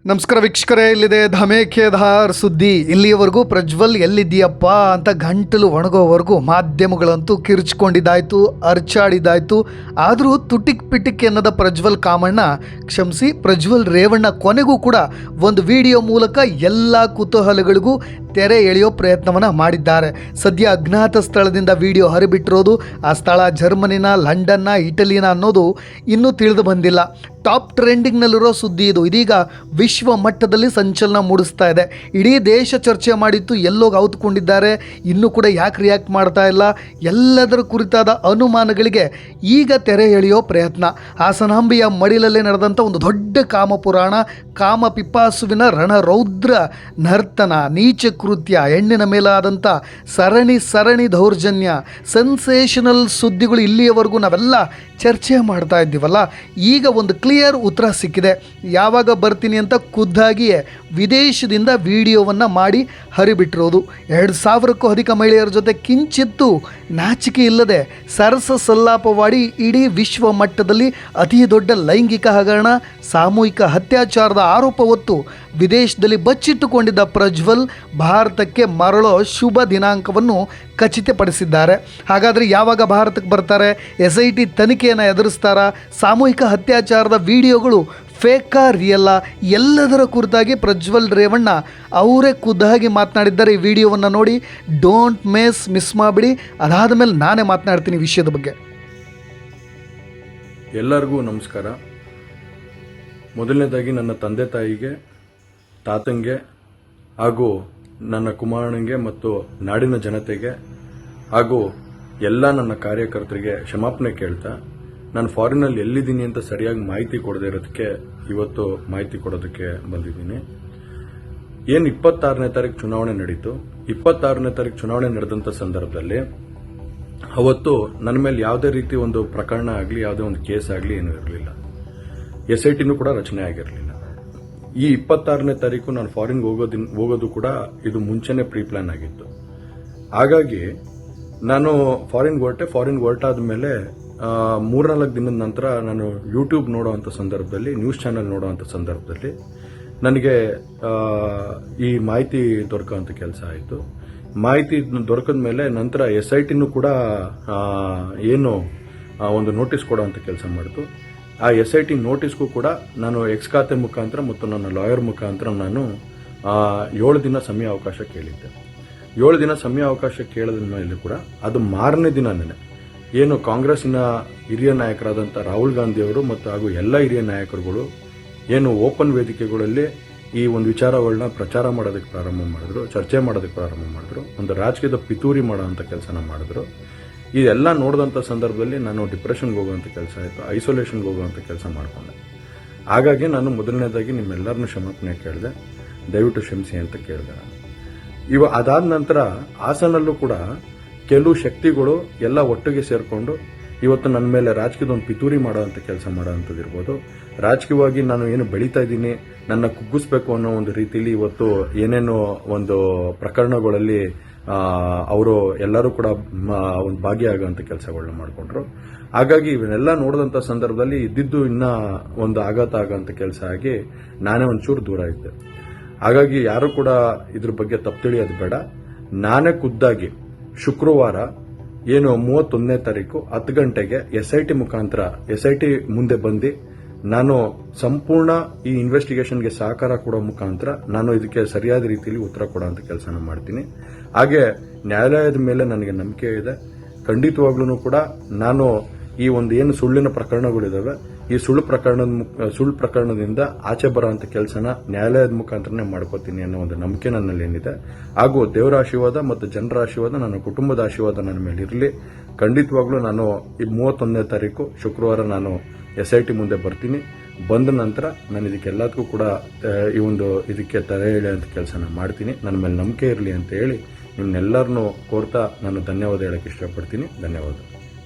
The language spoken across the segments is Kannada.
ನಮಸ್ಕಾರ ವೀಕ್ಷಕರೇ, ಇಲ್ಲಿದೆ ಧಮೇಖೇದಾರ್ ಸುದ್ದಿ. ಇಲ್ಲಿಯವರೆಗೂ ಪ್ರಜ್ವಲ್ ಎಲ್ಲಿದ್ದೀಯಪ್ಪ ಅಂತ ಗಂಟಲು ಒಣಗೋವರೆಗೂ ಮಾಧ್ಯಮಗಳಂತೂ ಕಿರ್ಚ್ಕೊಂಡಿದ್ದಾಯ್ತು, ಅರ್ಚಾಡಿದ್ದಾಯ್ತು. ಆದರೂ ತುಟಿಕ್ ಪಿಟಿಕ್ ಎನ್ನದ ಪ್ರಜ್ವಲ್ ಕಾಮಣ್ಣ, ಕ್ಷಮಿಸಿ ಪ್ರಜ್ವಲ್ ರೇವಣ್ಣ ಕೊನೆಗೂ ಕೂಡ ಒಂದು ವಿಡಿಯೋ ಮೂಲಕ ಎಲ್ಲ ಕುತೂಹಲಗಳಿಗೂ ತೆರೆ ಎಳೆಯೋ ಪ್ರಯತ್ನವನ್ನು ಮಾಡಿದ್ದಾರೆ. ಸದ್ಯ ಅಜ್ಞಾತ ಸ್ಥಳದಿಂದ ವಿಡಿಯೋ ಹರಿಬಿಟ್ಟಿರೋದು. ಆ ಸ್ಥಳ ಜರ್ಮನಿನ, ಲಂಡನ್ನ, ಇಟಲಿನ ಅನ್ನೋದು ಇನ್ನೂ ತಿಳಿದು ಬಂದಿಲ್ಲ. ಟಾಪ್ ಟ್ರೆಂಡಿಂಗ್ನಲ್ಲಿರೋ ಸುದ್ದಿ ಇದು. ಇದೀಗ ವಿಶ್ವ ಮಟ್ಟದಲ್ಲಿ ಸಂಚಲನ ಮೂಡಿಸ್ತಾ ಇದೆ. ಇಡೀ ದೇಶ ಚರ್ಚೆ ಮಾಡಿತ್ತು, ಎಲ್ಲೋಗಿ ಔತ್ಕೊಂಡಿದ್ದಾರೆ, ಇನ್ನೂ ಕೂಡ ಯಾಕೆ ರಿಯಾಕ್ಟ್ ಮಾಡ್ತಾ ಇಲ್ಲ, ಎಲ್ಲದರ ಕುರಿತಾದ ಅನುಮಾನಗಳಿಗೆ ಈಗ ತೆರೆ ಎಳೆಯೋ ಪ್ರಯತ್ನ. ಹಾಸನಾಂಬೆಯ ಮಡಿಲಲ್ಲೇ ನಡೆದಂಥ ಒಂದು ದೊಡ್ಡ ಕಾಮಪುರಾಣ, ಕಾಮ ಪಿಪಾಸುವಿನ ರಣರೌದ್ರ ನರ್ತನ, ನೀಚ ಕೃತ್ಯ, ಹೆಣ್ಣಿನ ಮೇಲಾದಂಥ ಸರಣಿ ದೌರ್ಜನ್ಯ, ಸೆನ್ಸೇಷನಲ್ ಸುದ್ದಿಗಳು ಇಲ್ಲಿಯವರೆಗೂ ನಾವೆಲ್ಲ ಚರ್ಚೆ ಮಾಡ್ತಾ ಇದ್ದೀವಲ್ಲ, ಈಗ ಒಂದು ಕ್ಲಿಯರ್ ಉತ್ತರ ಸಿಕ್ಕಿದೆ. ಯಾವಾಗ ಬರ್ತೀನಿ ಅಂತ ಖುದ್ದಾಗಿಯೇ ವಿದೇಶದಿಂದ ವಿಡಿಯೋವನ್ನು ಮಾಡಿ ಹರಿಬಿಟ್ಟಿರೋದು. 2000ಕ್ಕೂ ಅಧಿಕ ಮಹಿಳೆಯರ ಜೊತೆ ಕಿಂಚಿತ್ತು ನಾಚಿಕೆ ಇಲ್ಲದೆ ಸರಸ ಸಲ್ಲಾಪವಾಡಿ ಇಡೀ ವಿಶ್ವ ಮಟ್ಟದಲ್ಲಿ ಅತಿ ದೊಡ್ಡ ಲೈಂಗಿಕ ಹಗರಣ, ಸಾಮೂಹಿಕ ಅತ್ಯಾಚಾರದ ಆರೋಪ ಹೊತ್ತು ವಿದೇಶದಲ್ಲಿ ಬಚ್ಚಿಟ್ಟುಕೊಂಡಿದ್ದ ಪ್ರಜ್ವಲ್ ಭಾರತಕ್ಕೆ ಮರಳೋ ಶುಭ ದಿನಾಂಕವನ್ನು ಖಚಿತಪಡಿಸಿದ್ದಾರೆ. ಹಾಗಾದರೆ ಯಾವಾಗ ಭಾರತಕ್ಕೆ ಬರ್ತಾರೆ? SIT ತನಿಖೆಯನ್ನು ಎದುರಿಸ್ತಾರಾ? ಸಾಮೂಹಿಕ ಅತ್ಯಾಚಾರದ ವಿಡಿಯೋಗಳು ಫೇಕಾ ರಿಯಲ್ಲ? ಎಲ್ಲದರ ಕುರಿತಾಗಿ ಪ್ರಜ್ವಲ್ ರೇವಣ್ಣ ಅವರೇ ಖುದ್ದಾಗಿ ಮಾತನಾಡಿದ್ದಾರೆ. ಈ ವಿಡಿಯೋವನ್ನು ನೋಡಿ, ಡೋಂಟ್ ಮಿಸ್ ಮಾಡಿಬಿಡಿ. ಅದಾದ ಮೇಲೆ ನಾನೇ ಮಾತನಾಡ್ತೀನಿ ವಿಷಯದ ಬಗ್ಗೆ. ಎಲ್ಲರಿಗೂ ನಮಸ್ಕಾರ. ಮೊದಲನೇದಾಗಿ ನನ್ನ ತಂದೆ ತಾಯಿಗೆ, ತಾತಂಗೆ ಹಾಗೂ ನನ್ನ ಕುಮಾರನಿಗೆ ಮತ್ತು ನಾಡಿನ ಜನತೆಗೆ ಹಾಗೂ ಎಲ್ಲ ನನ್ನ ಕಾರ್ಯಕರ್ತರಿಗೆ ಕ್ಷಮಾಪಣೆ ಕೇಳ್ತಾ, ನಾನು ಫಾರಿನಲ್ಲಿ ಎಲ್ಲಿದ್ದೀನಿ ಅಂತ ಸರಿಯಾಗಿ ಮಾಹಿತಿ ಕೊಡದೇ ಇರೋದಕ್ಕೆ ಇವತ್ತು ಮಾಹಿತಿ ಕೊಡೋದಕ್ಕೆ ಬಂದಿದ್ದೀನಿ. ಏನು 26ನೇ ತಾರೀಕು ಚುನಾವಣೆ ನಡೀತು. 26ನೇ ತಾರೀಕು ಚುನಾವಣೆ ನಡೆದಂಥ ಸಂದರ್ಭದಲ್ಲಿ ಅವತ್ತು ನನ್ನ ಮೇಲೆ ಯಾವುದೇ ರೀತಿ ಒಂದು ಪ್ರಕರಣ ಆಗಲಿ, ಯಾವುದೇ ಒಂದು ಕೇಸ್ ಆಗಲಿ ಏನೂ ಇರಲಿಲ್ಲ. SITನೂ ಕೂಡ ರಚನೆ ಆಗಿರಲಿಲ್ಲ. ಈ 26ನೇ ತಾರೀಕು ನಾನು ಫಾರಿನ್ ಹೋಗೋದು ಕೂಡ ಇದು ಮುಂಚೆನೆ ಪ್ರೀ ಪ್ಲಾನ್ ಆಗಿತ್ತು. ಹಾಗಾಗಿ ನಾನು ಫಾರಿನ್ ಹೊರಟಾದ ಮೇಲೆ 3-4 ದಿನದ ನಂತರ ನಾನು ಯೂಟ್ಯೂಬ್ ನೋಡುವಂಥ ಸಂದರ್ಭದಲ್ಲಿ, ನ್ಯೂಸ್ ಚಾನೆಲ್ ನೋಡುವಂಥ ಸಂದರ್ಭದಲ್ಲಿ ನನಗೆ ಈ ಮಾಹಿತಿ ದೊರಕುವಂಥ ಕೆಲಸ ಆಯಿತು. ಮಾಹಿತಿ ದೊರಕಿದ ಮೇಲೆ ನಂತರ SITನೂ ಕೂಡ ಏನು ಒಂದು ನೋಟಿಸ್ ಕೊಡುವಂಥ ಕೆಲಸ ಮಾಡಿತು. ಆ SIT ನೋಟಿಸ್ಗೂ ಕೂಡ ನಾನು ಎಕ್ಸ್ ಖಾತೆ ಮುಖಾಂತರ ಮತ್ತು ನನ್ನ ಲಾಯರ್ ಮುಖಾಂತರ ನಾನು 7 ದಿನ ಸಮಯ ಅವಕಾಶ ಕೇಳಿದ್ದೆ. 7 ದಿನ ಸಮಯ ಅವಕಾಶ ಕೇಳಿದ ಮೇಲೆ ಕೂಡ ಅದು ಮಾರನೇ ದಿನನೇ ಏನು ಕಾಂಗ್ರೆಸ್ಸಿನ ಹಿರಿಯ ನಾಯಕರಾದಂಥ ರಾಹುಲ್ ಗಾಂಧಿಯವರು ಮತ್ತು ಹಾಗೂ ಎಲ್ಲ ಹಿರಿಯ ನಾಯಕರುಗಳು ಏನು ಓಪನ್ ವೇದಿಕೆಗಳಲ್ಲಿ ಈ ಒಂದು ವಿಚಾರಗಳನ್ನ ಪ್ರಚಾರ ಮಾಡೋದಕ್ಕೆ ಪ್ರಾರಂಭ ಮಾಡಿದ್ರು, ಚರ್ಚೆ ಮಾಡೋದಕ್ಕೆ ಪ್ರಾರಂಭ ಮಾಡಿದ್ರು, ಒಂದು ರಾಜಕೀಯದ ಪಿತೂರಿ ಮಾಡೋವಂಥ ಕೆಲಸನ ಮಾಡಿದ್ರು. ಇದೆಲ್ಲ ನೋಡಿದಂಥ ಸಂದರ್ಭದಲ್ಲಿ ನಾನು ಡಿಪ್ರೆಷನ್ಗೆ ಹೋಗುವಂಥ ಕೆಲಸ ಆಯಿತು, ಐಸೋಲೇಷನ್ಗೆ ಹೋಗುವಂಥ ಕೆಲಸ ಮಾಡಿಕೊಂಡೆ. ಹಾಗಾಗಿ ನಾನು ಮೊದಲನೇದಾಗಿ ನಿಮ್ಮೆಲ್ಲರನ್ನೂ ಕ್ಷಮಾಪಣೆ ಕೇಳಿದೆ, ದಯವಿಟ್ಟು ಕ್ಷಮಿಸಿ ಅಂತ ಕೇಳಿದೆ. ಅದಾದ ನಂತರ ಹಾಸನಲ್ಲೂ ಕೂಡ ಕೆಲವು ಶಕ್ತಿಗಳು ಎಲ್ಲ ಒಟ್ಟಿಗೆ ಸೇರಿಕೊಂಡು ಇವತ್ತು ನನ್ನ ಮೇಲೆ ರಾಜಕೀಯದ ಒಂದು ಪಿತೂರಿ ಮಾಡೋವಂಥ ಕೆಲಸ ಮಾಡೋವಂಥದ್ದು ಇರ್ಬೋದು. ರಾಜಕೀಯವಾಗಿ ನಾನು ಏನು ಬೆಳೀತಾ ಇದ್ದೀನಿ, ನನ್ನ ಕುಗ್ಗಿಸ್ಬೇಕು ಅನ್ನೋ ಒಂದು ರೀತಿಯಲ್ಲಿ ಇವತ್ತು ಏನೇನೋ ಒಂದು ಪ್ರಕರಣಗಳಲ್ಲಿ ಅವರು ಎಲ್ಲರೂ ಕೂಡ ಒಂದು ಭಾಗಿಯಾಗುವಂಥ ಕೆಲಸಗಳನ್ನ ಮಾಡಿಕೊಂಡ್ರು. ಹಾಗಾಗಿ ಇವನ್ನೆಲ್ಲ ನೋಡಿದಂಥ ಸಂದರ್ಭದಲ್ಲಿ ಇದ್ದಿದ್ದು ಇನ್ನ ಒಂದು ಆಘಾತ ಆಗೋಂಥ ಕೆಲಸ ಆಗಿ ನಾನೇ ಒಂಚೂರು ದೂರ ಇದ್ದೆ. ಹಾಗಾಗಿ ಯಾರು ಕೂಡ ಇದ್ರ ಬಗ್ಗೆ ತಪ್ಪು ತಿಳಿಯೋದು ಬೇಡ. ನಾನೇ ಖುದ್ದಾಗಿ ಶುಕ್ರವಾರ ಏನು 31ನೇ ತಾರೀಕು 10 ಗಂಟೆಗೆ SIT ಮುಖಾಂತರ SIT ಮುಂದೆ ಬಂದು ನಾನು ಸಂಪೂರ್ಣ ಈ ಇನ್ವೆಸ್ಟಿಗೇಷನ್ಗೆ ಸಹಕಾರ ಕೊಡೋ ಮುಖಾಂತರ ನಾನು ಇದಕ್ಕೆ ಸರಿಯಾದ ರೀತಿಯಲ್ಲಿ ಉತ್ತರ ಕೊಡೋಂಥ ಕೆಲಸನ ಮಾಡ್ತೀನಿ. ಹಾಗೆ ನ್ಯಾಯಾಲಯದ ಮೇಲೆ ನನಗೆ ನಂಬಿಕೆ ಇದೆ. ಖಂಡಿತವಾಗ್ಲೂ ಕೂಡ ನಾನು ಈ ಒಂದು ಏನು ಸುಳ್ಳಿನ ಪ್ರಕರಣಗಳಿದಾವೆ, ಈ ಸುಳ್ಳು ಪ್ರಕರಣದಿಂದ ಆಚೆ ಬರೋಂಥ ಕೆಲಸನ ನ್ಯಾಯಾಲಯದ ಮುಖಾಂತರನೇ ಮಾಡ್ಕೋತೀನಿ ಅನ್ನೋ ಒಂದು ನಂಬಿಕೆ ನನ್ನಲ್ಲಿ ಏನಿದೆ. ಹಾಗೂ ದೇವರ ಆಶೀರ್ವಾದ ಮತ್ತು ಜನರ ಆಶೀರ್ವಾದ, ನನ್ನ ಕುಟುಂಬದ ಆಶೀರ್ವಾದ ನನ್ನ ಮೇಲೆ ಇರಲಿ. ಖಂಡಿತವಾಗ್ಲೂ ನಾನು ಈ 31ನೇ ತಾರೀಕು ಶುಕ್ರವಾರ ನಾನು SIT ಮುಂದೆ ಬರ್ತೀನಿ. ಬಂದ ನಂತರ ನಾನು ಇದಕ್ಕೆಲ್ಲದಕ್ಕೂ ಕೂಡ ಇದಕ್ಕೆ ತಡೆ ಎಳೆಯುವಂಥ ಕೆಲಸನ ಮಾಡ್ತೀನಿ. ನನ್ನ ಮೇಲೆ ನಂಬಿಕೆ ಇರಲಿ ಅಂತ ಹೇಳಿ ನಿಮ್ನೆಲ್ಲರನ್ನೂ ಕೋರ್ತಾ ನಾನು ಧನ್ಯವಾದ ಹೇಳಕ್ಕೆ ಇಷ್ಟಪಡ್ತೀನಿ. ಧನ್ಯವಾದ.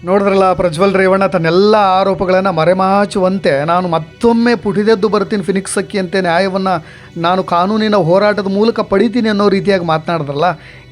ನೋಡಿದ್ರಲ್ಲ, ಪ್ರಜ್ವಲ್ ರೇವಣ್ಣ ತನ್ನೆಲ್ಲ ಆರೋಪಗಳನ್ನು ಮರೆಮಾಚುವಂತೆ ನಾನು ಮತ್ತೊಮ್ಮೆ ಪುಟಿದೆದ್ದು ಬರ್ತೀನಿ ಫಿನಿಕ್ಸ್ ಅಕ್ಕಿಯಂತೆ, ನ್ಯಾಯವನ್ನು ನಾನು ಕಾನೂನಿನ ಹೋರಾಟದ ಮೂಲಕ ಪಡಿತೀನಿ ಅನ್ನೋ ರೀತಿಯಾಗಿ ಮಾತನಾಡಿದ್ರಲ್ಲ.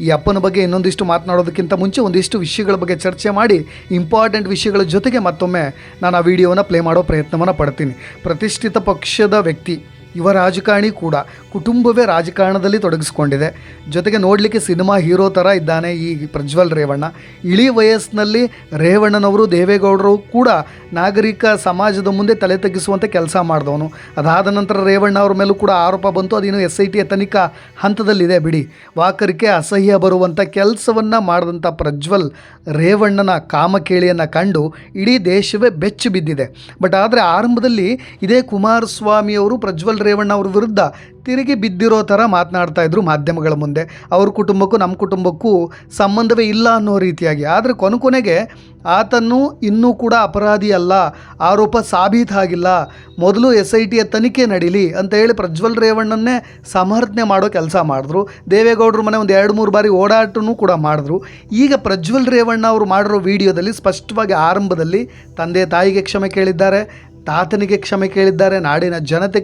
ಈ ಅಪ್ಪನ ಬಗ್ಗೆ ಇನ್ನೊಂದಿಷ್ಟು ಮಾತನಾಡೋದಕ್ಕಿಂತ ಮುಂಚೆ ಒಂದಿಷ್ಟು ವಿಷಯಗಳ ಬಗ್ಗೆ ಚರ್ಚೆ ಮಾಡಿ ಇಂಪಾರ್ಟೆಂಟ್ ವಿಷಯಗಳ ಜೊತೆಗೆ ಮತ್ತೊಮ್ಮೆ ನಾನು ಆ ವಿಡಿಯೋವನ್ನು ಪ್ಲೇ ಮಾಡೋ ಪ್ರಯತ್ನವನ್ನು ಪಡ್ತೀನಿ. ಪ್ರತಿಷ್ಠಿತ ಪಕ್ಷದ ವ್ಯಕ್ತಿ ಯುವ ರಾಜಕಾರಣಿ ಕೂಡ. ಕುಟುಂಬವೇ ರಾಜಕಾರಣದಲ್ಲಿ ತೊಡಗಿಸ್ಕೊಂಡಿದೆ. ಜೊತೆಗೆ ನೋಡಲಿಕ್ಕೆ ಸಿನಿಮಾ ಹೀರೋ ಥರ ಇದ್ದಾನೆ ಈ ಪ್ರಜ್ವಲ್ ರೇವಣ್ಣ. ಇಳಿ ವಯಸ್ಸಿನಲ್ಲಿ ರೇವಣ್ಣನವರು, ದೇವೇಗೌಡರು ಕೂಡ ನಾಗರಿಕ ಸಮಾಜದ ಮುಂದೆ ತಲೆ ತಗ್ಗಿಸುವಂಥ ಕೆಲಸ ಮಾಡಿದವನು. ಅದಾದ ನಂತರ ರೇವಣ್ಣ ಅವ್ರ ಮೇಲೂ ಕೂಡ ಆರೋಪ ಬಂತು. ಅದೇನು SIT ತನಿಖಾ ಹಂತದಲ್ಲಿದೆ ಬಿಡಿ. ವಾಕರಿಕೆ ಅಸಹ್ಯ ಬರುವಂಥ ಕೆಲಸವನ್ನು ಮಾಡಿದಂಥ ಪ್ರಜ್ವಲ್ ರೇವಣ್ಣನ ಕಾಮಕೇಳಿಯನ್ನು ಕಂಡು ಇಡೀ ದೇಶವೇ ಬೆಚ್ಚಿ ಬಿದ್ದಿದೆ. ಬಟ್ ಆದರೆ ಆರಂಭದಲ್ಲಿ ಇದೇ ಕುಮಾರಸ್ವಾಮಿಯವರು ಪ್ರಜ್ವಲ್ ರೇವಣ್ಣ ಅವ್ರ ವಿರುದ್ಧ ತಿರುಗಿ ಬಿದ್ದಿರೋ ಥರ ಮಾತನಾಡ್ತಾ ಇದ್ರು ಮಾಧ್ಯಮಗಳ ಮುಂದೆ. ಅವ್ರ ಕುಟುಂಬಕ್ಕೂ ನಮ್ಮ ಕುಟುಂಬಕ್ಕೂ ಸಂಬಂಧವೇ ಇಲ್ಲ ಅನ್ನೋ ರೀತಿಯಾಗಿ. ಆದರೆ ಕೊನೆಗೆ ಆತನು ಇನ್ನೂ ಕೂಡ ಅಪರಾಧಿ ಅಲ್ಲ, ಆರೋಪ ಸಾಬೀತಾಗಿಲ್ಲ, ಮೊದಲು SIT ತನಿಖೆ ನಡೀಲಿ ಅಂತ ಹೇಳಿ ಪ್ರಜ್ವಲ್ ರೇವಣ್ಣನ್ನೇ ಸಮರ್ಥನೆ ಮಾಡೋ ಕೆಲಸ ಮಾಡಿದ್ರು. ದೇವೇಗೌಡರ ಮನೆ ಒಂದು 2-3 ಬಾರಿ ಓಡಾಟನೂ ಕೂಡ ಮಾಡಿದ್ರು. ಈಗ ಪ್ರಜ್ವಲ್ ರೇವಣ್ಣ ಅವರು ಮಾಡಿರೋ ವಿಡಿಯೋದಲ್ಲಿ ಸ್ಪಷ್ಟವಾಗಿ ಆರಂಭದಲ್ಲಿ ತಂದೆ ತಾಯಿಗೆ ಕ್ಷಮೆ ಕೇಳಿದ್ದಾರೆ, ತಾತನಿಗೆ ಕ್ಷಮೆ ಕೇಳಿದ್ದಾರೆ, ನಾಡಿನ ಜನತೆ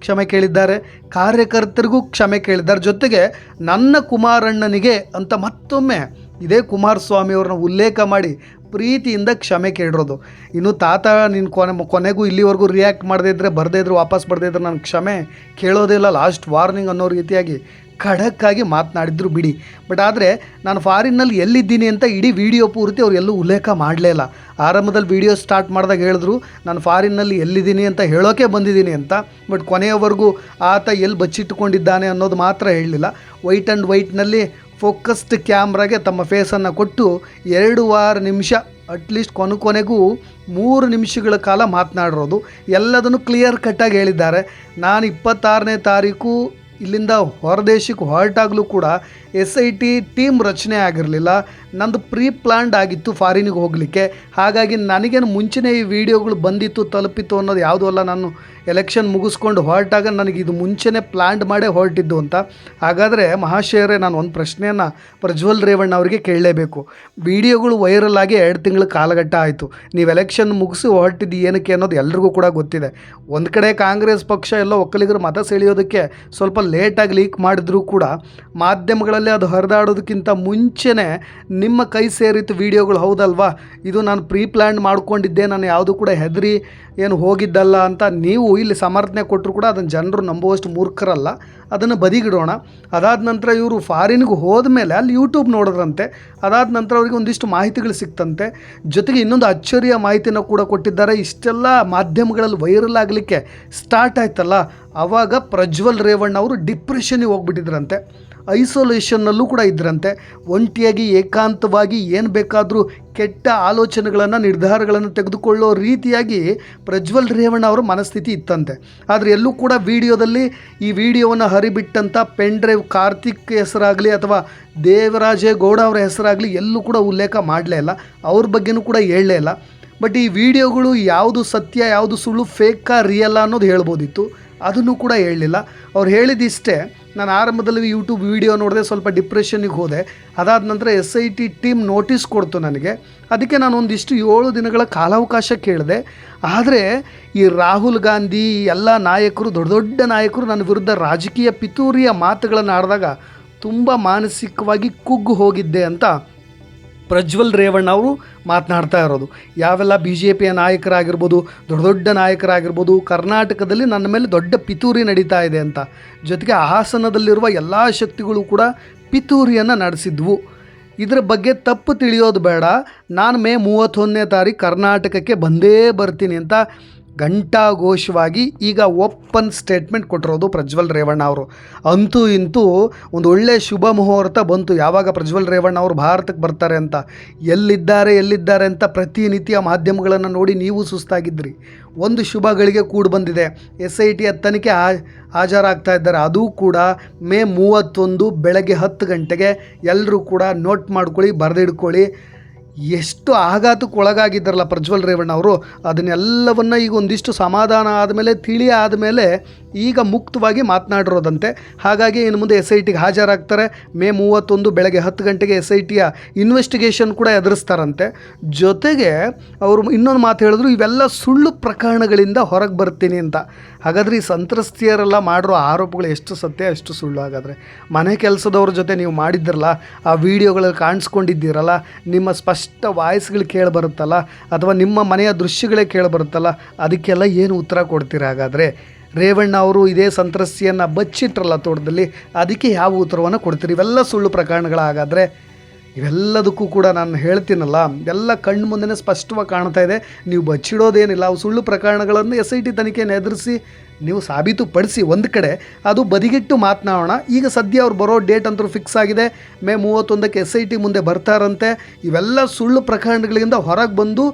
ಕ್ಷಮೆ ಕೇಳಿದ್ದಾರೆ, ಕಾರ್ಯಕರ್ತರಿಗೂ ಕ್ಷಮೆ ಕೇಳಿದ್ದಾರೆ. ಜೊತೆಗೆ ನನ್ನ ಕುಮಾರಣ್ಣನಿಗೆ ಅಂತ ಮತ್ತೊಮ್ಮೆ ಇದೇ ಕುಮಾರಸ್ವಾಮಿಯವ್ರನ್ನ ಉಲ್ಲೇಖ ಮಾಡಿ ಪ್ರೀತಿಯಿಂದ ಕ್ಷಮೆ ಕೇಳಿರೋದು. ಇನ್ನು ತಾತ ನೀನು ಕೊನೆಗೂ ಇಲ್ಲಿವರೆಗೂ ರಿಯಾಕ್ಟ್ ಮಾಡದೇ ಇದ್ದರೆ, ಬರದೇ ಇದ್ದರೆ, ವಾಪಸ್ ಬರದೇ ಇದ್ದರೆ ನಾನು ಕ್ಷಮೆ ಕೇಳೋದೇ ಇಲ್ಲ, ಲಾಸ್ಟ್ ವಾರ್ನಿಂಗ್ ಅನ್ನೋ ರೀತಿಯಾಗಿ ಖಡಕ್ಕಾಗಿ ಮಾತನಾಡಿದ್ರು ಬಿಡಿ. ಬಟ್ ಆದರೆ ನಾನು ಫಾರಿನ್ನಲ್ಲಿ ಎಲ್ಲಿದ್ದೀನಿ ಅಂತ ಇಡೀ ವಿಡಿಯೋ ಪೂರ್ತಿ ಅವ್ರು ಎಲ್ಲೂ ಉಲ್ಲೇಖ ಮಾಡಲೇ ಇಲ್ಲ. ಆರಂಭದಲ್ಲಿ ವಿಡಿಯೋ ಸ್ಟಾರ್ಟ್ ಮಾಡಿದಾಗ ಹೇಳಿದ್ರು ನಾನು ಫಾರಿನ್ನಲ್ಲಿ ಎಲ್ಲಿದ್ದೀನಿ ಅಂತ ಹೇಳೋಕೆ ಬಂದಿದ್ದೀನಿ ಅಂತ. ಬಟ್ ಕೊನೆಯವರೆಗೂ ಆತ ಎಲ್ಲಿ ಬಚ್ಚಿಟ್ಟುಕೊಂಡಿದ್ದಾನೆ ಅನ್ನೋದು ಮಾತ್ರ ಹೇಳಲಿಲ್ಲ. ವೈಟ್ ಆ್ಯಂಡ್ ವೈಟ್ನಲ್ಲಿ ಫೋಕಸ್ಡ್ ಕ್ಯಾಮ್ರಾಗೆ ತಮ್ಮ ಫೇಸನ್ನು ಕೊಟ್ಟು 2 ನಿಮಿಷ ಅಟ್ಲೀಸ್ಟ್ ಕೊನೆಗೂ 3 ನಿಮಿಷಗಳ ಕಾಲ ಮಾತನಾಡಿರೋದು. ಎಲ್ಲದನ್ನು ಕ್ಲಿಯರ್ ಕಟ್ಟಾಗಿ ಹೇಳಿದ್ದಾರೆ. ನಾನು 26ನೇ ತಾರೀಕು ಇಲ್ಲಿಂದ ಹೊರದೇಶಕ್ಕೆ ಹೊರಟಾಗಲೂ ಕೂಡ SIT ಟೀಮ್ ರಚನೆ ಆಗಿರಲಿಲ್ಲ. ನಂದು ಪ್ರೀ ಪ್ಲ್ಯಾನ್ಡ್ ಆಗಿತ್ತು ಫಾರಿನಿಗೆ ಹೋಗಲಿಕ್ಕೆ. ಹಾಗಾಗಿ ನನಗೇನು ಮುಂಚೆನೇ ಈ ವಿಡಿಯೋಗಳು ಬಂದಿತ್ತು, ತಲುಪಿತ್ತು ಅನ್ನೋದು ಯಾವುದೂ ಅಲ್ಲ. ನಾನು ಎಲೆಕ್ಷನ್ ಮುಗಿಸ್ಕೊಂಡು ಹೊರಟಾಗ ನನಗೆ ಇದು ಮುಂಚೆನೇ ಪ್ಲ್ಯಾನ್ಡ್ ಮಾಡೇ ಹೊರಟಿದ್ದು ಅಂತ. ಹಾಗಾದರೆ ಮಹಾಶಯರೇ, ನಾನು ಒಂದು ಪ್ರಶ್ನೆಯನ್ನು ಪ್ರಜ್ವಲ್ ರೇವಣ್ಣ ಅವರಿಗೆ ಕೇಳಲೇಬೇಕು. ವಿಡಿಯೋಗಳು ವೈರಲ್ ಆಗಿ 2 ತಿಂಗಳ ಕಾಲಘಟ್ಟ ಆಯಿತು. ನೀವು ಎಲೆಕ್ಷನ್ ಮುಗಿಸಿ ಹೊರಟಿದ್ದು ಏನಕ್ಕೆ ಅನ್ನೋದು ಎಲ್ರಿಗೂ ಕೂಡ ಗೊತ್ತಿದೆ. ಒಂದು ಕಡೆ ಕಾಂಗ್ರೆಸ್ ಪಕ್ಷ ಎಲ್ಲ ಒಕ್ಕಲಿಗರು ಮತ ಸೆಳೆಯೋದಕ್ಕೆ ಸ್ವಲ್ಪ ಲೇಟಾಗಿ ಲೀಕ್ ಮಾಡಿದ್ರೂ ಕೂಡ ಮಾಧ್ಯಮಗಳಲ್ಲಿ ಅದು ಹರಿದಾಡೋದಕ್ಕಿಂತ ಮುಂಚೆನೇ ನಿಮ್ಮ ಕೈ ಸೇರಿತ್ತು ವಿಡಿಯೋಗಳು. ಹೌದಲ್ವಾ, ಇದು ನಾನು ಪ್ರೀ ಪ್ಲ್ಯಾನ್ ಮಾಡ್ಕೊಂಡಿದ್ದೆ, ನಾನು ಯಾವುದೂ ಕೂಡ ಹೆದರಿ ಏನು ಹೋಗಿದ್ದಲ್ಲ ಅಂತ ನೀವು ಇಲ್ಲಿ ಸಮರ್ಥನೆ ಕೊಟ್ಟರು ಕೂಡ ಅದನ್ನು ಜನರು ನಂಬುವಷ್ಟು ಮೂರ್ಖರಲ್ಲ. ಅದನ್ನು ಬದಿಗಿಡೋಣ. ಅದಾದ ನಂತರ ಇವರು ಫಾರಿನ್ಗೆ ಹೋದ ಮೇಲೆ ಅಲ್ಲಿ ಯೂಟ್ಯೂಬ್ ನೋಡಿದ್ರಂತೆ. ಅದಾದ ನಂತರ ಅವರಿಗೆ ಒಂದಿಷ್ಟು ಮಾಹಿತಿಗಳು ಸಿಕ್ತಂತೆ. ಜೊತೆಗೆ ಇನ್ನೊಂದು ಅಚ್ಚರಿಯ ಮಾಹಿತಿನ ಕೂಡ ಕೊಟ್ಟಿದ್ದಾರೆ. ಇಷ್ಟೆಲ್ಲ ಮಾಧ್ಯಮಗಳಲ್ಲಿ ವೈರಲ್ ಆಗಲಿಕ್ಕೆ ಸ್ಟಾರ್ಟ್ ಆಯ್ತಲ್ಲ, ಆವಾಗ ಪ್ರಜ್ವಲ್ ರೇವಣ್ಣ ಅವರು ಡಿಪ್ರೆಷನ್ಗೆ ಹೋಗ್ಬಿಟ್ಟಿದ್ರಂತೆ. ಐಸೋಲೇಷನ್ನಲ್ಲೂ ಕೂಡ ಇದ್ರಂತೆ. ಒಂಟಿಯಾಗಿ ಏಕಾಂತವಾಗಿ ಏನು ಬೇಕಾದರೂ ಕೆಟ್ಟ ಆಲೋಚನೆಗಳನ್ನು, ನಿರ್ಧಾರಗಳನ್ನು ತೆಗೆದುಕೊಳ್ಳೋ ರೀತಿಯಾಗಿ ಪ್ರಜ್ವಲ್ ರೇವಣ್ಣ ಅವರ ಮನಸ್ಥಿತಿ ಇತ್ತಂತೆ. ಆದರೆ ಎಲ್ಲೂ ಕೂಡ ವಿಡಿಯೋದಲ್ಲಿ ಈ ವಿಡಿಯೋವನ್ನು ಹರಿಬಿಟ್ಟಂಥ ಪೆನ್ ಡ್ರೈವ್ ಕಾರ್ತಿಕ್ ಹೆಸರಾಗಲಿ ಅಥವಾ ದೇವರಾಜೇಗೌಡ ಅವರ ಹೆಸರಾಗಲಿ ಎಲ್ಲೂ ಕೂಡ ಉಲ್ಲೇಖ ಮಾಡಲೇ ಇಲ್ಲ. ಅವ್ರ ಬಗ್ಗೆನೂ ಕೂಡ ಹೇಳಲೇ ಇಲ್ಲ. ಬಟ್ ಈ ವಿಡಿಯೋಗಳು ಯಾವುದು ಸತ್ಯ, ಯಾವುದು ಸುಳ್ಳು, ಫೇಕಾ ರಿಯಲ್ಲ ಅನ್ನೋದು ಹೇಳ್ಬೋದಿತ್ತು. ಅದನ್ನು ಕೂಡ ಹೇಳಲಿಲ್ಲ. ಅವ್ರು ಹೇಳಿದಿಷ್ಟೇ, ನಾನು ಆರಂಭದಲ್ಲಿ ಯೂಟ್ಯೂಬ್ ವಿಡಿಯೋ ನೋಡಿದೆ, ಸ್ವಲ್ಪ ಡಿಪ್ರೆಷನ್ನಿಗೆ ಹೋದೆ. ಅದಾದ ನಂತರ SIT ಟೀಮ್ ನೋಟಿಸ್ ಕೊಡ್ತು ನನಗೆ. ಅದಕ್ಕೆ ನಾನು ಒಂದಿಷ್ಟು 7 ದಿನಗಳ ಕಾಲಾವಕಾಶ ಕೇಳಿದೆ. ಆದರೆ ಈ ರಾಹುಲ್ ಗಾಂಧಿ ಎಲ್ಲ ನಾಯಕರು, ದೊಡ್ಡ ದೊಡ್ಡ ನಾಯಕರು ನನ್ನ ವಿರುದ್ಧ ರಾಜಕೀಯ ಪಿತೂರಿಯ ಮಾತುಗಳನ್ನು ಆಡಿದಾಗ ತುಂಬ ಮಾನಸಿಕವಾಗಿ ಕುಗ್ಗು ಹೋಗಿದ್ದೆ ಅಂತ ಪ್ರಜ್ವಲ್ ರೇವಣ್ಣ ಅವರು ಮಾತನಾಡ್ತಾ ಇರೋದು. ಯಾವೆಲ್ಲ BJPಯ ನಾಯಕರಾಗಿರ್ಬೋದು, ದೊಡ್ಡ ದೊಡ್ಡ ನಾಯಕರಾಗಿರ್ಬೋದು, ಕರ್ನಾಟಕದಲ್ಲಿ ನನ್ನ ಮೇಲೆ ದೊಡ್ಡ ಪಿತೂರಿ ನಡೀತಾ ಇದೆ ಅಂತ. ಜೊತೆಗೆ ಹಾಸನದಲ್ಲಿರುವ ಎಲ್ಲ ಶಕ್ತಿಗಳು ಕೂಡ ಪಿತೂರಿಯನ್ನು ನಡೆಸಿದ್ವು. ಇದರ ಬಗ್ಗೆ ತಪ್ಪು ತಿಳಿಯೋದು ಬೇಡ, ನಾನು ಮೇ 31ನೇ ತಾರೀಕು ಕರ್ನಾಟಕಕ್ಕೆ ಬಂದೇ ಬರ್ತೀನಿ ಅಂತ ಘಂಟಾಘೋಷವಾಗಿ ಈಗ ಓಪನ್ ಸ್ಟೇಟ್ಮೆಂಟ್ ಕೊಟ್ಟಿರೋದು ಪ್ರಜ್ವಲ್ ರೇವಣ್ಣ ಅವರು. ಅಂತೂ ಇಂತೂ ಒಂದು ಒಳ್ಳೆಯ ಶುಭ ಮುಹೂರ್ತ ಬಂತು, ಯಾವಾಗ ಪ್ರಜ್ವಲ್ ರೇವಣ್ಣ ಅವರು ಭಾರತಕ್ಕೆ ಬರ್ತಾರೆ ಅಂತ. ಎಲ್ಲಿದ್ದಾರೆ ಅಂತ ಪ್ರತಿನಿತ್ಯ ಮಾಧ್ಯಮಗಳನ್ನು ನೋಡಿ ನೀವು ಸುಸ್ತಾಗಿದ್ರಿ. ಒಂದು ಶುಭ ಗಳಿಗೆ ಕೂಡಿ ಬಂದಿದೆ. SIT ತನಿಖೆ ಹಾಜರಾಗ್ತಾ ಇದ್ದಾರೆ. ಅದು ಕೂಡ ಮೇ 31 ಬೆಳಗ್ಗೆ 10 ಗಂಟೆಗೆ. ಎಲ್ಲರೂ ಕೂಡ ನೋಟ್ ಮಾಡ್ಕೊಳ್ಳಿ, ಬರೆದಿಡ್ಕೊಳ್ಳಿ. ಎಷ್ಟು ಆಘಾತಕ್ಕೊಳಗಾಗಿದ್ದಾರಲ್ಲ ಪ್ರಜ್ವಲ್ ರೇವಣ್ಣ ಅವರು, ಅದನ್ನೆಲ್ಲವನ್ನು ಈಗ ಒಂದಿಷ್ಟು ಸಮಾಧಾನ ಆದಮೇಲೆ, ತಿಳಿ ಆದಮೇಲೆ ಈಗ ಮುಕ್ತವಾಗಿ ಮಾತನಾಡಿರೋದಂತೆ. ಹಾಗಾಗಿ ಇನ್ನು ಮುಂದೆ SITಗೆ ಹಾಜರಾಗ್ತಾರೆ. ಮೇ 31 ಬೆಳಗ್ಗೆ 10 ಗಂಟೆಗೆ SITಯ ಇನ್ವೆಸ್ಟಿಗೇಷನ್ ಕೂಡ ಎದುರಿಸ್ತಾರಂತೆ. ಜೊತೆಗೆ ಅವರು ಇನ್ನೊಂದು ಮಾತು ಹೇಳಿದ್ರು, ಇವೆಲ್ಲ ಸುಳ್ಳು ಪ್ರಕರಣಗಳಿಂದ ಹೊರಗೆ ಬರ್ತೀನಿ ಅಂತ. ಹಾಗಾದರೆ ಈ ಸಂತ್ರಸ್ತಿಯರೆಲ್ಲ ಮಾಡಿರೋ ಆರೋಪಗಳು ಎಷ್ಟು ಸತ್ಯ, ಎಷ್ಟು ಸುಳ್ಳು? ಹಾಗಾದರೆ ಮನೆ ಕೆಲಸದವ್ರ ಜೊತೆ ನೀವು ಮಾಡಿದ್ರಲ್ಲ, ಆ ವಿಡಿಯೋಗಳಲ್ಲಿ ಕಾಣಿಸ್ಕೊಂಡಿದ್ದೀರಲ್ಲ, ನಿಮ್ಮ ಸ್ಪಷ್ಟ ವಾಯ್ಸ್ಗಳು ಕೇಳಿಬರುತ್ತಲ್ಲ, ಅಥವಾ ನಿಮ್ಮ ಮನೆಯ ದೃಶ್ಯಗಳೇ ಕೇಳಿಬರುತ್ತಲ್ಲ, ಅದಕ್ಕೆಲ್ಲ ಏನು ಉತ್ತರ ಕೊಡ್ತೀರಾ? ಹಾಗಾದರೆ ರೇವಣ್ಣ ಅವರು ಇದೇ ಸಂತ್ರಸ್ತಿಯನ್ನು ಬಚ್ಚಿಟ್ರಲ್ಲ ತೋಟದಲ್ಲಿ, ಅದಕ್ಕೆ ಯಾವ ಉತ್ತರವನ್ನು ಕೊಡ್ತೀರಿ? ಇವೆಲ್ಲ ಸುಳ್ಳು ಪ್ರಕರಣಗಳಾಗಾದರೆ ಇವೆಲ್ಲದಕ್ಕೂ ಕೂಡ ನಾನು ಹೇಳ್ತೀನಲ್ಲ, ಎಲ್ಲ ಕಣ್ಣು ಮುಂದೆ ಸ್ಪಷ್ಟವಾಗಿ ಕಾಣ್ತಾ ಇದೆ. ನೀವು ಬಚ್ಚಿಡೋದೇನಿಲ್ಲ. ಅವು ಸುಳ್ಳು ಪ್ರಕರಣಗಳನ್ನು SIT ತನಿಖೆಯನ್ನು ಎದುರಿಸಿ ನೀವು ಸಾಬೀತುಪಡಿಸಿ. ಒಂದು ಕಡೆ ಅದು ಬದಿಗಿಟ್ಟು ಮಾತನಾಡೋಣ. ಈಗ ಸದ್ಯ ಅವ್ರು ಬರೋ ಡೇಟ್ ಅಂತೂ ಫಿಕ್ಸ್ ಆಗಿದೆ. ಮೇ 31ಕ್ಕೆ SIT ಮುಂದೆ ಬರ್ತಾರಂತೆ. ಇವೆಲ್ಲ ಸುಳ್ಳು ಪ್ರಕರಣಗಳಿಂದ ಹೊರಗೆ ಬಂದು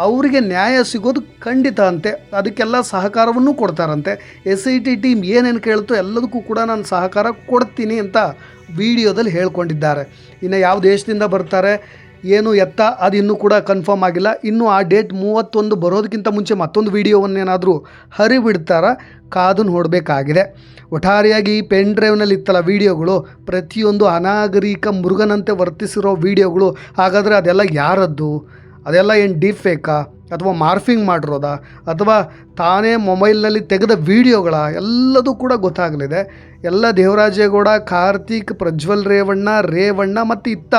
ಅವರಿಗೆ ನ್ಯಾಯ ಸಿಗೋದು ಖಂಡಿತ ಅಂತೆ. ಅದಕ್ಕೆಲ್ಲ ಸಹಕಾರವನ್ನು ಕೊಡ್ತಾರಂತೆ. SIT ಟೀಮ್ ಏನೇನು ಕೇಳ್ತೋ ಎಲ್ಲದಕ್ಕೂ ಕೂಡ ನಾನು ಸಹಕಾರ ಕೊಡ್ತೀನಿ ಅಂತ ವಿಡಿಯೋದಲ್ಲಿ ಹೇಳ್ಕೊಂಡಿದ್ದಾರೆ. ಇನ್ನು ಯಾವ ದೇಶದಿಂದ ಬರ್ತಾರೆ ಏನು ಎತ್ತ ಅದು ಇನ್ನೂ ಕೂಡ ಕನ್ಫರ್ಮ್ ಆಗಿಲ್ಲ. ಇನ್ನು ಆ ಡೇಟ್ 31 ಬರೋದಕ್ಕಿಂತ ಮುಂಚೆ ಮತ್ತೊಂದು ವಿಡಿಯೋವನ್ನೇನಾದರೂ ಹರಿಬಿಡ್ತಾರ, ಕಾದು ನೋಡಬೇಕಾಗಿದೆ. ಒಟ್ಟಾರೆಯಾಗಿ ಈ ಪೆನ್ ಡ್ರೈವ್ನಲ್ಲಿ ಇತ್ತಲ್ಲ ವೀಡಿಯೋಗಳು, ಪ್ರತಿಯೊಂದು ಅನಾಗರಿಕ ಮೃಗನಂತೆ ವರ್ತಿಸಿರೋ ವೀಡಿಯೋಗಳು. ಹಾಗಾದರೆ ಅದೆಲ್ಲ ಯಾರದ್ದು? ಅದೆಲ್ಲ ಏನು ಡೀಪ್ ಫೇಕಾ ಅಥವಾ ಮಾರ್ಫಿಂಗ್ ಮಾಡಿರೋದಾ ಅಥವಾ ತಾನೇ ಮೊಬೈಲ್ನಲ್ಲಿ ತೆಗೆದ ವೀಡಿಯೋಗಳ? ಎಲ್ಲದೂ ಕೂಡ ಗೊತ್ತಾಗಲಿದೆ. ಎಲ್ಲ ದೇವರಾಜೇಗೌಡ, ಕಾರ್ತಿಕ್, ಪ್ರಜ್ವಲ್ ರೇವಣ್ಣ ಮತ್ತು ಇತ್ತ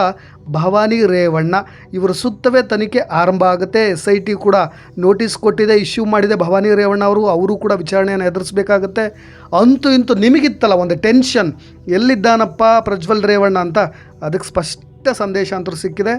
ಭವಾನಿ ರೇವಣ್ಣ ಇವರ ಸುತ್ತವೇ ತನಿಖೆ ಆರಂಭ ಆಗುತ್ತೆ. SIT ಕೂಡ ನೋಟಿಸ್ ಕೊಟ್ಟಿದೆ, ಇಶ್ಯೂ ಮಾಡಿದೆ. ಭವಾನಿ ರೇವಣ್ಣ ಅವರು ಕೂಡ ವಿಚಾರಣೆಯನ್ನು ಎದುರಿಸಬೇಕಾಗತ್ತೆ. ಅಂತೂ ಇಂತೂ ನಿಮಗಿತ್ತಲ್ಲ ಒಂದು ಟೆನ್ಷನ್, ಎಲ್ಲಿದ್ದಾನಪ್ಪ ಪ್ರಜ್ವಲ್ ರೇವಣ್ಣ ಅಂತ, ಅದಕ್ಕೆ ಸ್ಪಷ್ಟ ಸಂದೇಶ ಅಂತೂ ಸಿಕ್ಕಿದೆ.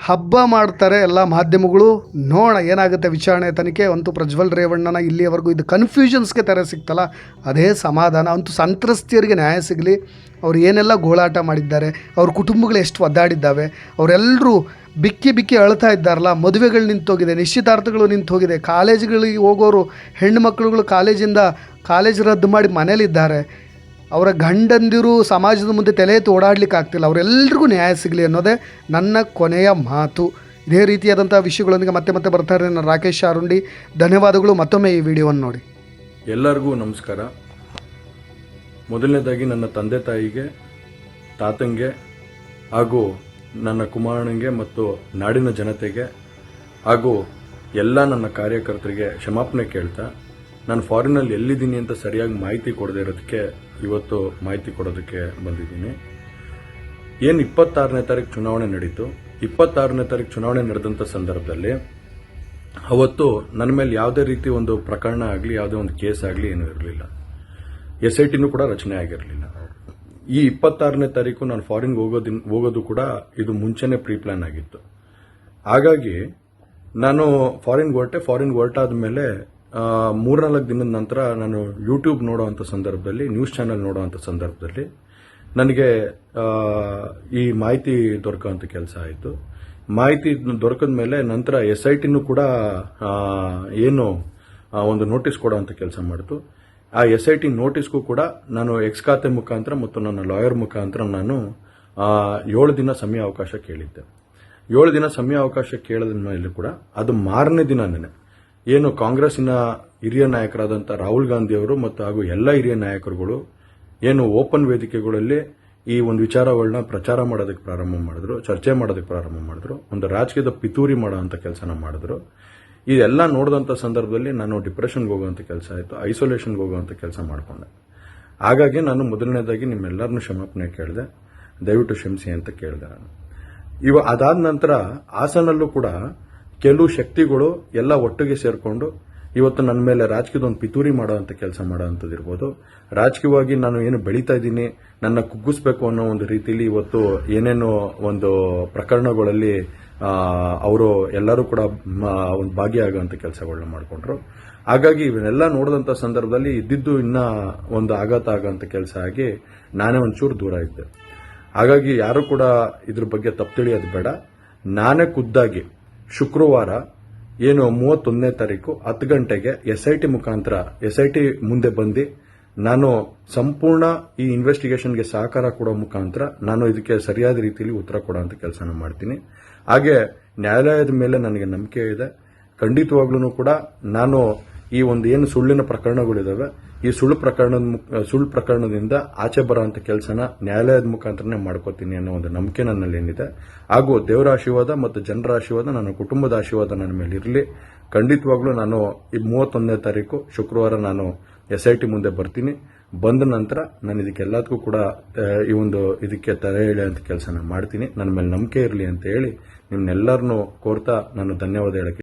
ಹಬ್ಬ ಮಾಡ್ತಾರೆ ಎಲ್ಲ ಮಾಧ್ಯಮಗಳು. ನೋಡೋಣ ಏನಾಗುತ್ತೆ ವಿಚಾರಣೆ ತನಿಖೆ. ಅಂತೂ ಪ್ರಜ್ವಲ್ ರೇವಣ್ಣನ ಇಲ್ಲಿಯವರೆಗೂ ಇದು ಕನ್ಫ್ಯೂಷನ್ಸ್ಗೆ ತೆರೆ ಸಿಕ್ತಲ್ಲ, ಅದೇ ಸಮಾಧಾನ. ಅಂತೂ ಸಂತ್ರಸ್ತಿಯರಿಗೆ ನ್ಯಾಯ ಸಿಗಲಿ. ಅವ್ರು ಏನೆಲ್ಲ ಗೋಳಾಟ ಮಾಡಿದ್ದಾರೆ, ಅವ್ರ ಕುಟುಂಬಗಳು ಎಷ್ಟು ಒದ್ದಾಡಿದ್ದಾವೆ, ಅವರೆಲ್ಲರೂ ಬಿಕ್ಕಿ ಅಳ್ತಾ ಇದ್ದಾರಲ್ಲ. ಮದುವೆಗಳು ನಿಂತೋಗಿದೆ, ನಿಶ್ಚಿತಾರ್ಥಗಳು ನಿಂತೋಗಿದೆ. ಕಾಲೇಜುಗಳಿಗೆ ಹೋಗೋರು ಹೆಣ್ಣುಮಕ್ಳುಗಳು ಕಾಲೇಜ್ ರದ್ದು ಮಾಡಿ ಮನೇಲಿದ್ದಾರೆ. ಅವರ ಗಂಡಂದಿರು ಸಮಾಜದ ಮುಂದೆ ತಲೆ ಎತ್ತಿ ಓಡಾಡ್ಲಿಕ್ಕೆ ಆಗ್ತಿಲ್ಲ. ಅವರೆಲ್ಲರಿಗೂ ನ್ಯಾಯ ಸಿಗಲಿ ಅನ್ನೋದೇ ನನ್ನ ಕೊನೆಯ ಮಾತು. ಇದೇ ರೀತಿಯಾದಂಥ ವಿಷಯಗಳೊಂದಿಗೆ ಮತ್ತೆ ಬರ್ತಾರೆ ನನ್ನ ರಾಕೇಶ್ ಆರುಂಡಿ. ಧನ್ಯವಾದಗಳು. ಮತ್ತೊಮ್ಮೆ ಈ ವಿಡಿಯೋವನ್ನು ನೋಡಿ. ಎಲ್ಲರಿಗೂ ನಮಸ್ಕಾರ. ಮೊದಲನೇದಾಗಿ ನನ್ನ ತಂದೆ ತಾಯಿಗೆ, ತಾತಂಗೆ ಹಾಗೂ ನನ್ನ ಕುಮಾರನಿಗೆ ಮತ್ತು ನಾಡಿನ ಜನತೆಗೆ ಹಾಗೂ ಎಲ್ಲ ನನ್ನ ಕಾರ್ಯಕರ್ತರಿಗೆ ಕ್ಷಮಾಪಣೆ ಕೇಳ್ತಾ, ನಾನು ಫಾರಿನಲ್ಲಿ ಎಲ್ಲಿದ್ದೀನಿ ಅಂತ ಸರಿಯಾಗಿ ಮಾಹಿತಿ ಕೊಡದೇ ಇರೋದಕ್ಕೆ ಇವತ್ತು ಮಾಹಿತಿ ಕೊಡೋದಕ್ಕೆ ಬಂದಿದ್ದೀನಿ. ಏನು 26ನೇ ತಾರೀಕು ಚುನಾವಣೆ ನಡೀತು. 26ನೇ ತಾರೀಕು ಚುನಾವಣೆ ನಡೆದಂಥ ಸಂದರ್ಭದಲ್ಲಿ ಅವತ್ತು ನನ್ನ ಮೇಲೆ ಯಾವುದೇ ರೀತಿ ಒಂದು ಪ್ರಕರಣ ಆಗಲಿ, ಯಾವುದೇ ಒಂದು ಕೇಸ್ ಆಗಲಿ ಏನೂ ಇರಲಿಲ್ಲ. SITನೂ ಕೂಡ ರಚನೆ ಆಗಿರಲಿಲ್ಲ. ಈ 26ನೇ ತಾರೀಕು ನಾನು ಫಾರಿನ್ಗೆ ಹೋಗೋದು ಕೂಡ ಇದು ಮುಂಚೆನೇ ಪ್ರೀ ಪ್ಲಾನ್ ಆಗಿತ್ತು. ಹಾಗಾಗಿ ನಾನು ಫಾರಿನ್ಗೆ ಹೊರಟಾದ ಮೇಲೆ 3-4 ದಿನದ ನಂತರ ನಾನು ಯೂಟ್ಯೂಬ್ ನೋಡೋವಂಥ ಸಂದರ್ಭದಲ್ಲಿ, ನ್ಯೂಸ್ ಚಾನೆಲ್ ನೋಡೋವಂಥ ಸಂದರ್ಭದಲ್ಲಿ ನನಗೆ ಈ ಮಾಹಿತಿ ದೊರಕುವಂಥ ಕೆಲಸ ಆಯಿತು. ಮಾಹಿತಿ ದೊರಕಿದ ಮೇಲೆ ನಂತರ SITನೂ ಕೂಡ ಏನು ಒಂದು ನೋಟಿಸ್ ಕೊಡೋವಂಥ ಕೆಲಸ ಮಾಡಿತು. ಆ SIT ನೋಟಿಸ್ಗೂ ಕೂಡ ನಾನು ಎಕ್ಸ್ ಖಾತೆ ಮುಖಾಂತರ ಮತ್ತು ನನ್ನ ಲಾಯರ್ ಮುಖಾಂತರ ನಾನು 7 ದಿನ ಸಮಯ ಅವಕಾಶ ಕೇಳಿದ್ದೆ. 7 ದಿನ ಸಮಯ ಅವಕಾಶ ಕೇಳಿದ ಮೇಲೆ ಕೂಡ ಅದು ಮಾರನೇ ದಿನನೇ ಏನು ಕಾಂಗ್ರೆಸ್ಸಿನ ಹಿರಿಯ ನಾಯಕರಾದಂಥ ರಾಹುಲ್ ಗಾಂಧಿ ಅವರು ಮತ್ತು ಹಾಗೂ ಎಲ್ಲ ಹಿರಿಯ ನಾಯಕರುಗಳು ಏನು ಓಪನ್ ವೇದಿಕೆಗಳಲ್ಲಿ ಈ ಒಂದು ವಿಚಾರಗಳನ್ನ ಪ್ರಚಾರ ಮಾಡೋದಕ್ಕೆ ಪ್ರಾರಂಭ ಮಾಡಿದ್ರು, ಚರ್ಚೆ ಮಾಡೋದಕ್ಕೆ ಪ್ರಾರಂಭ ಮಾಡಿದ್ರು, ಒಂದು ರಾಜಕೀಯದ ಪಿತೂರಿ ಮಾಡೋವಂಥ ಕೆಲಸನ ಮಾಡಿದ್ರು. ಇದೆಲ್ಲ ನೋಡಿದಂಥ ಸಂದರ್ಭದಲ್ಲಿ ನಾನು ಡಿಪ್ರೆಷನ್ಗೆ ಹೋಗುವಂಥ ಕೆಲಸ ಆಯಿತು, ಐಸೋಲೇಷನ್ಗೆ ಹೋಗುವಂಥ ಕೆಲಸ ಮಾಡಿಕೊಂಡೆ. ಹಾಗಾಗಿ ನಾನು ಮೊದಲನೇದಾಗಿ ನಿಮ್ಮೆಲ್ಲರನ್ನೂ ಕ್ಷಮಾಪಣೆ ಕೇಳಿದೆ, ದಯವಿಟ್ಟು ಕ್ಷಮಿಸಿ ಅಂತ ಕೇಳಿದೆ ನಾನು. ಅದಾದ ನಂತರ ಹಾಸನಲ್ಲೂ ಕೂಡ ಕೆಲವು ಶಕ್ತಿಗಳು ಎಲ್ಲ ಒಟ್ಟಿಗೆ ಸೇರಿಕೊಂಡು ಇವತ್ತು ನನ್ನ ಮೇಲೆ ರಾಜಕೀಯದ ಒಂದು ಪಿತೂರಿ ಮಾಡುವಂಥ ಕೆಲಸ ಮಾಡೋವಂಥದ್ದು ಇರ್ಬೋದು. ರಾಜಕೀಯವಾಗಿ ನಾನು ಏನು ಬೆಳೀತಾ ಇದ್ದೀನಿ, ನನ್ನ ಕುಗ್ಗಿಸ್ಬೇಕು ಅನ್ನೋ ಒಂದು ರೀತಿಯಲ್ಲಿ ಇವತ್ತು ಏನೇನೋ ಒಂದು ಪ್ರಕರಣಗಳಲ್ಲಿ ಅವರು ಎಲ್ಲರೂ ಕೂಡ ಒಂದು ಭಾಗಿಯಾಗುವಂಥ ಕೆಲಸಗಳನ್ನ ಮಾಡಿಕೊಂಡ್ರು. ಹಾಗಾಗಿ ಇವನ್ನೆಲ್ಲ ನೋಡಿದಂಥ ಸಂದರ್ಭದಲ್ಲಿ ಇದ್ದಿದ್ದು ಇನ್ನ ಒಂದು ಆಘಾತ ಆಗೋಂಥ ಕೆಲಸ ಆಗಿ ನಾನೇ ಒಂಚೂರು ದೂರ ಇದ್ದೆ. ಹಾಗಾಗಿ ಯಾರು ಕೂಡ ಇದ್ರ ಬಗ್ಗೆ ತಪ್ಪು ತಿಳಿಯೋದು ಬೇಡ. ನಾನೇ ಖುದ್ದಾಗಿ ಶುಕ್ರವಾರ ಏನು 31ನೇ ತಾರೀಕು 10 ಗಂಟೆಗೆ SIT ಮುಂದೆ ಬಂದು ನಾನು ಸಂಪೂರ್ಣ ಈ ಇನ್ವೆಸ್ಟಿಗೇಷನ್ಗೆ ಸಹಕಾರ ಕೊಡೋ ಮುಖಾಂತರ ನಾನು ಇದಕ್ಕೆ ಸರಿಯಾದ ರೀತಿಯಲ್ಲಿ ಉತ್ತರ ಕೊಡುವಂತ ಕೆಲಸನ ಮಾಡ್ತೀನಿ. ಹಾಗೆ ನ್ಯಾಯಾಲಯದ ಮೇಲೆ ನನಗೆ ನಂಬಿಕೆ ಇದೆ. ಖಂಡಿತವಾಗ್ಲೂ ಕೂಡ ನಾನು ಈ ಒಂದು ಏನು ಸುಳ್ಳಿನ ಪ್ರಕರಣಗಳಿದಾವೆ, ಈ ಸುಳ್ಳು ಪ್ರಕರಣದಿಂದ ಆಚೆ ಬರೋಂಥ ಕೆಲಸನ ನ್ಯಾಯಾಲಯದ ಮುಖಾಂತರನೇ ಮಾಡ್ಕೋತೀನಿ ಅನ್ನೋ ಒಂದು ನಂಬಿಕೆ ನನ್ನಲ್ಲಿ ಏನಿದೆ. ಹಾಗೂ ದೇವರ ಆಶೀರ್ವಾದ ಮತ್ತು ಜನರ ಆಶೀರ್ವಾದ, ನನ್ನ ಕುಟುಂಬದ ಆಶೀರ್ವಾದ ನನ್ನ ಮೇಲೆ ಇರಲಿ. ಖಂಡಿತವಾಗ್ಲೂ ನಾನು ಈ 31ನೇ ತಾರೀಕು ಶುಕ್ರವಾರ ನಾನು SIT ಮುಂದೆ ಬರ್ತೀನಿ. ಬಂದ ನಂತರ ನಾನು ಇದಕ್ಕೆಲ್ಲದಕ್ಕೂ ಕೂಡ ಇದಕ್ಕೆ ತಲೆ ಎಳೆಯುವಂಥ ಕೆಲಸನ ಮಾಡ್ತೀನಿ. ನನ್ನ ಮೇಲೆ ನಂಬಿಕೆ ಇರಲಿ ಅಂತ ಹೇಳಿ ನಿಮ್ನೆಲ್ಲರನ್ನೂ ಕೋರ್ತಾ ನಾನು ಧನ್ಯವಾದ ಹೇಳಕ್ಕೆ